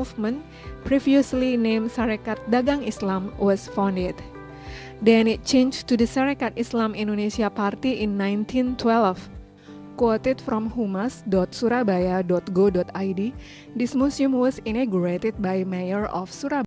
movement, previously named Sarekat Dagang Islam, was founded. Then it changed to the Sarekat Islam Indonesia Party in 1912. Quoted from humas.surabaya.go.id, this museum was inaugurated by Mayor of Surabaya.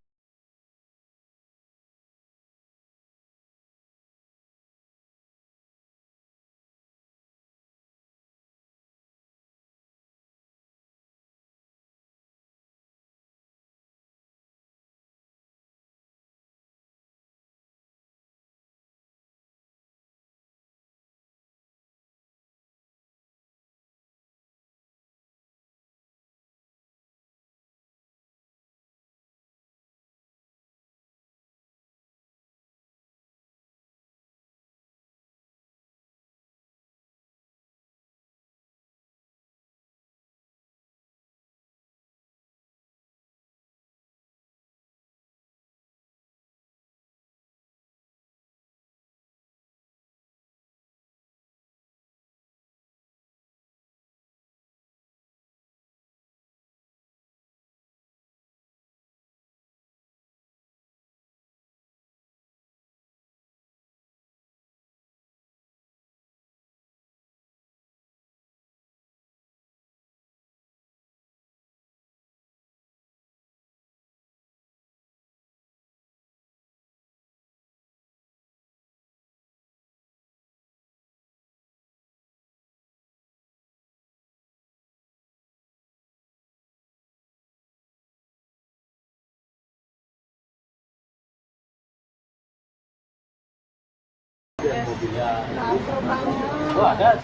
Oh ada.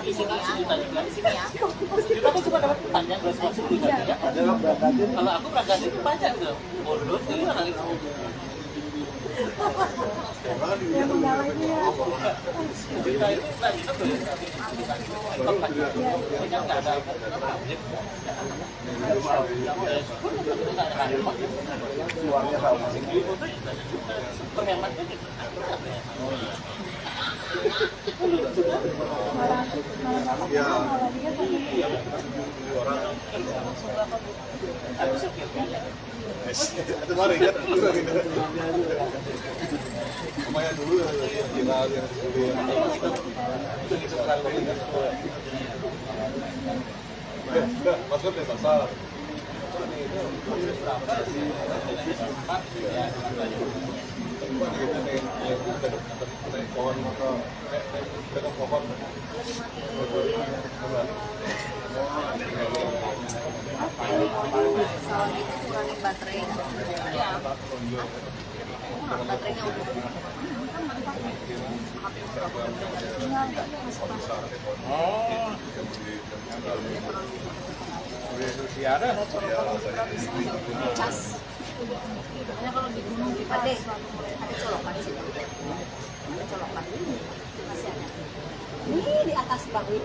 Di sini ya. Kita kan cuma dapat panjang gelas masuk di sini ya. Kalau aku berangkat itu panjang tuh. Bodoh itu orang itu. Ya penggawa itu ya. Kita itu kita tuh. Enggak ada. Luarnya sama. Perhemat gitu. Ya. Itu mari kan. Lumayan dulu ya kita yang itu sekali lagi kan. Udah, masuk deh pasal. Kurangin baterai. Ya. Baterainya ada. cas. Karena kalau di gunung kita ada colokan di situ. Ada colokan. Masih ada. Nih di atas bahu nih.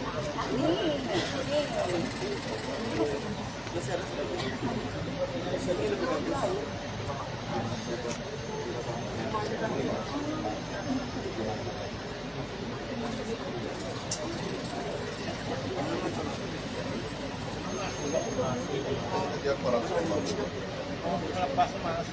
Dia 450. Lepas mas.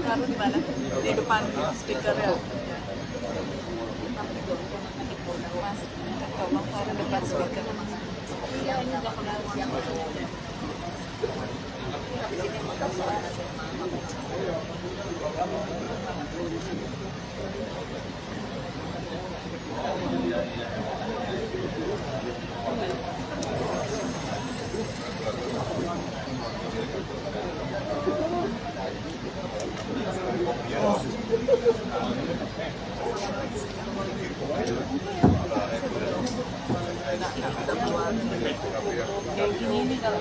Taruh di mana? Di depan speaker ya. Mas, tolong taruh depan speaker. Iya, ini udah kenal siang. Kayak gini ini kalau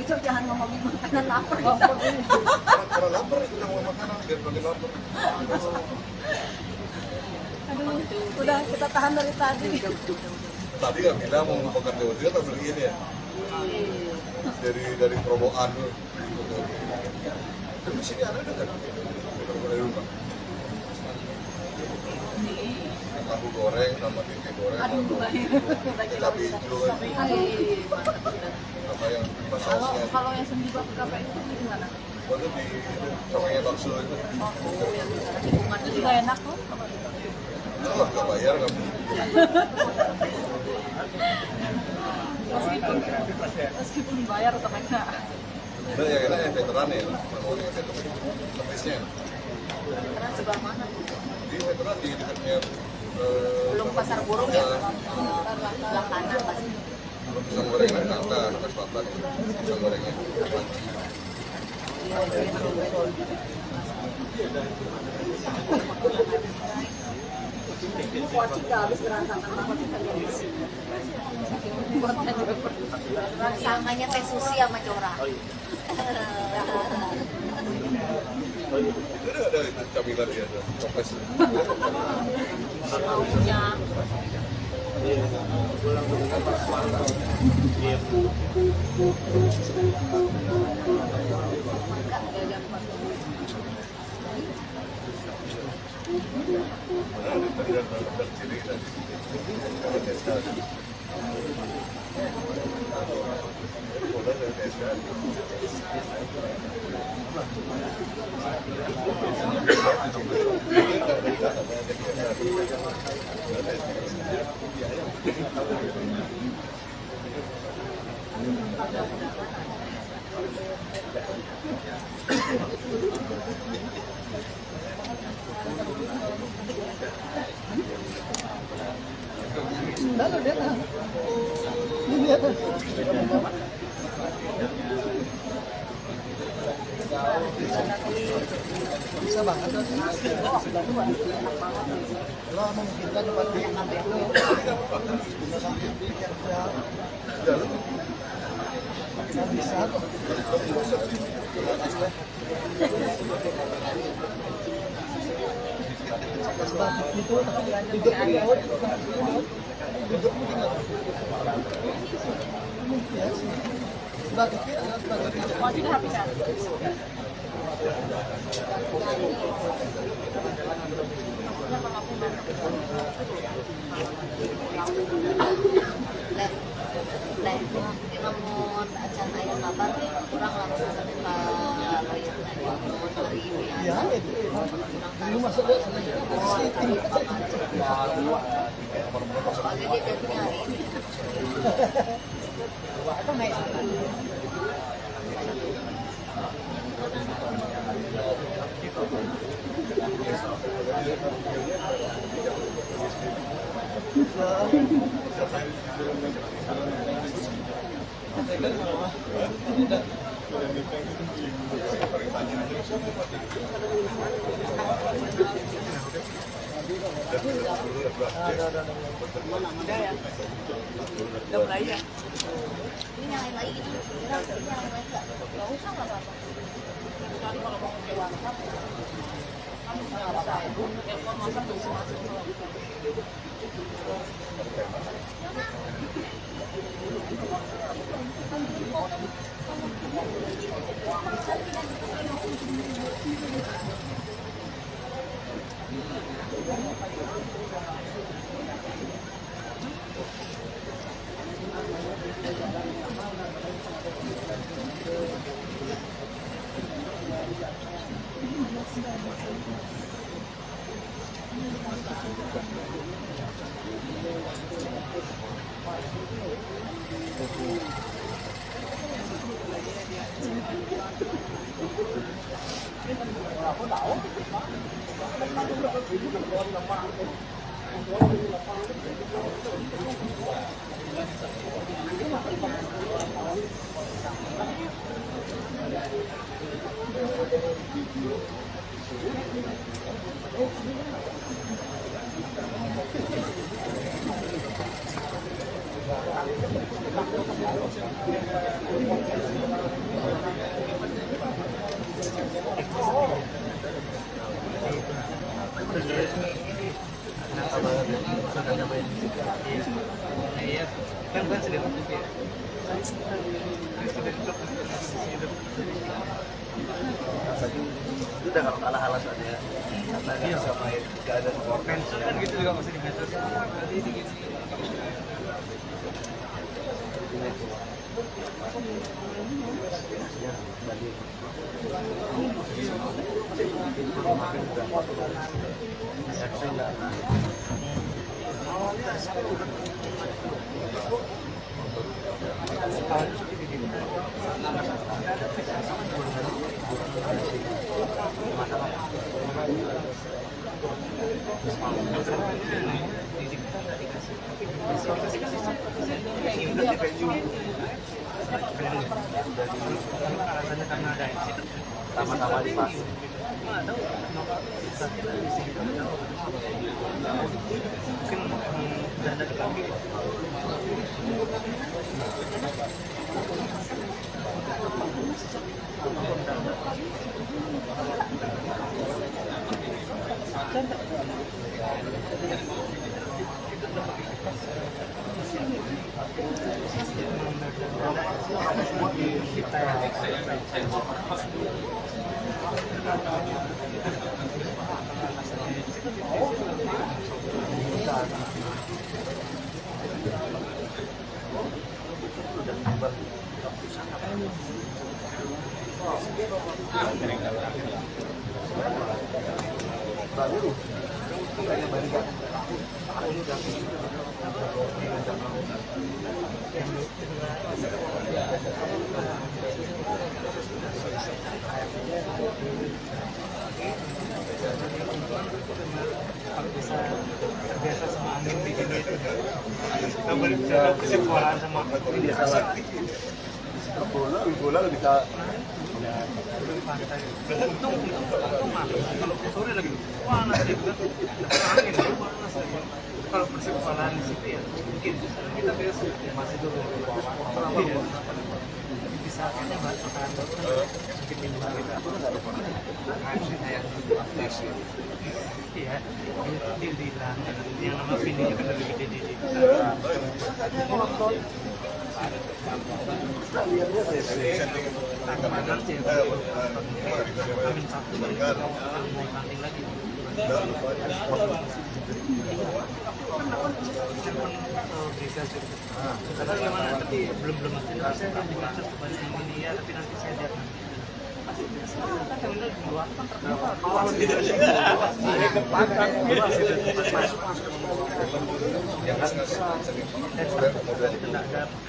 Cuk, jangan ngomongin makanan lapar. Kalau lapar itu mau makanan biar makin lapar. Aduh, udah kita tahan dari tadi. Tadi nggak bilang mau makan dia atau beli ini ya? Dari Proboan tuh. Tapi di sini ada kan? Dari rumah. Tahu goreng sama tempe goreng. Aduh, Cabai hijau kan? Apa yang sausnya? kalau yang sendi bakso kape itu di mana? Waktu di namanya bakso itu. Itu juga enak kok. Lah nggak bayar nggak? Meskipun dibayar tetap enak. Udah ya enak yang veteran ya, mau yang veteran. Lepisnya. Karena sebelah mana? Di veteran di dekatnya. Belum pasar burung ya? Sebelah kanan pasti. Pisang gorengnya ke atas, ke selatan. Pisang gorengnya. Kuacing gak habis berantakan banget kita di sini. Samanya teh susi sama Cora. Itu ada itu camilan dia, toples. Maunya bisa banget lo memungkinkan tempat di bisa kok. Itu namun acan ayam kabar kurang langsung ke ya itu lu masuk ke sana soalnya dia ganti hari ini. Udah mulai ya. Ini nyalain lagi gitu. Ini nyalain lagi nggak? Nggak usah nggak apa-apa. Kecuali kalau mau ke WhatsApp, kamu nggak bisa ya. Telepon WhatsApp bisa masuk. Iya, kan sedang Itu udah kalau kalah alas aja. Karena nggak bisa main, nggak ada performance. kan gitu juga masih di medsos. Tadi dikit. Sama-sama di pas. Kalau bisa terbiasa sama angin bikin itu, kita bisa kesimpulan sama Ini dia salah. Bola bisa. untung mati. Kalau sore lagi panas gitu kan, angin panas lagi. Kalau persimpanan di situ ya mungkin kita besok masih dulu bisa kayaknya akan sedikit minggu kita iya di yang nama Vini juga lebih gede di Amin satu naik ranting lagi. Karena gimana tapi belum saya kan di medsos kepada ini ya tapi nanti saya lihat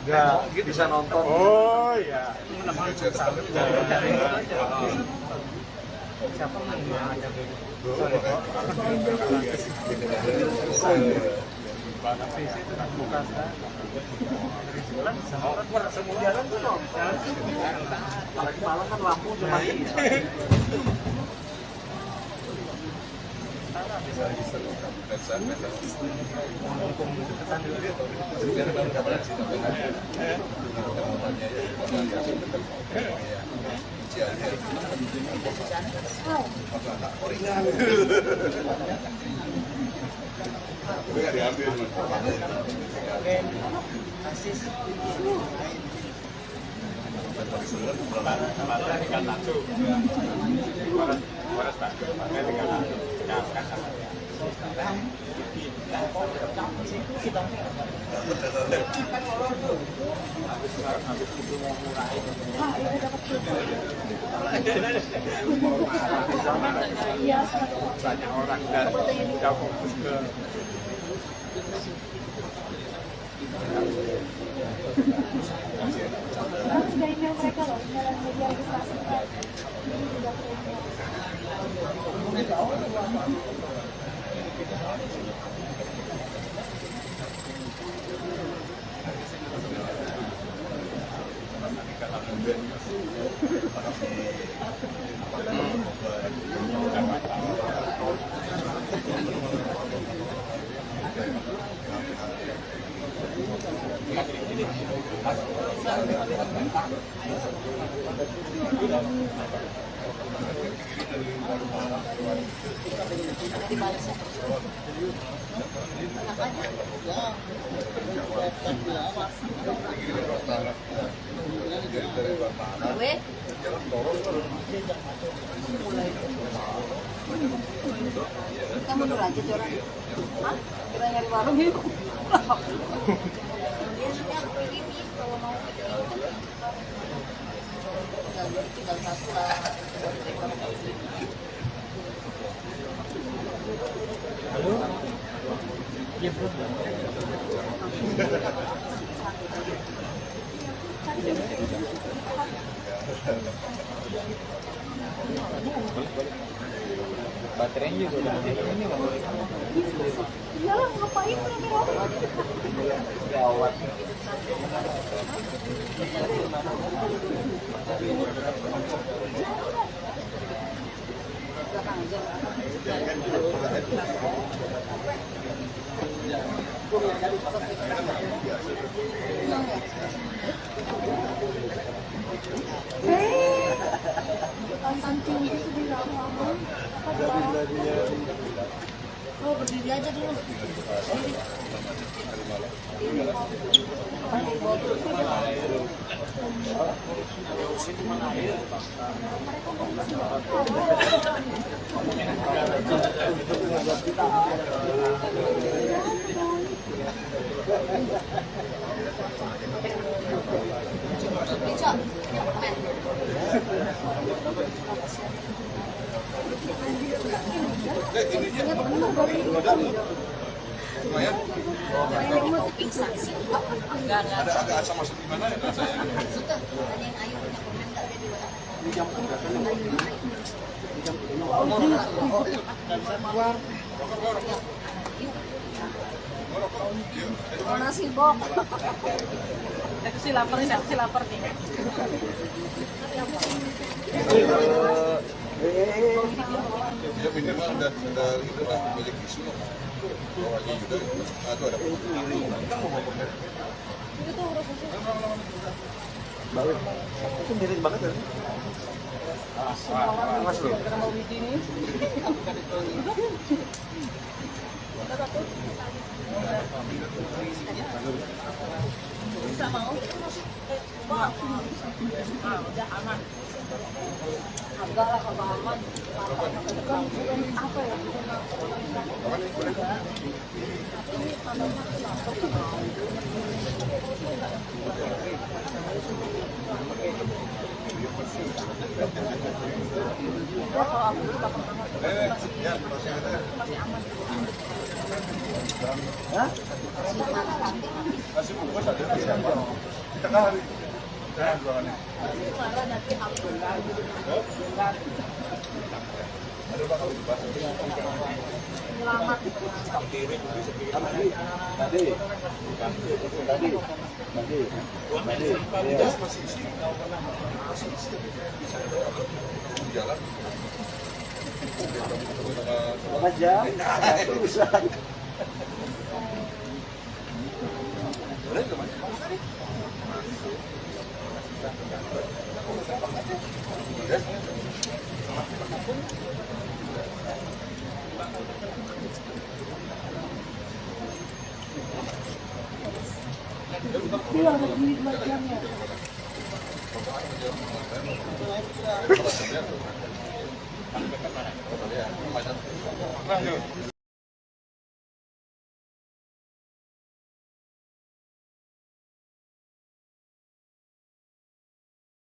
Nggak bisa nonton. Oh ya. Siapa yang ada PC itu tak buka sekarang. Jalan semua jalan tuh dong. Apalagi malam kan lampu cuma ini. Banyak orang dan jauh fokus ke sudah email mereka loh, email media registrasi. Kita mundur aja Joran. Hah? Kita nyari warung yuk. Dia nanti aku ini kalau mau tinggal satu lah. Halo? Iya bro. Baterainya juga udah ini nggak boleh. Iya lah, ngapain rame-rame? Gawat. Belakang aja. Anting itu di lama-lama. Oh, berdiri aja dulu. Bisa. Lumayan. Enggak. Ada agak asam masuk di mana ya rasanya? Sudah, ada yang ayu punya komen enggak ada di mana? Nasi bok. Si lapar nih. Ya minimal udah itu lah milik isu lah. Bawahnya juga. Nah, itu ada balik. Itu mirip banget kan? Mas bro. Bisa mau? Udah aman. Agak lah kalau aman. Apa ya? nasi bungkus ada di siapa? Di tengah hari. Jangan jualannya. Ada bakal dibahas. penyelamat. Jalan. Aja.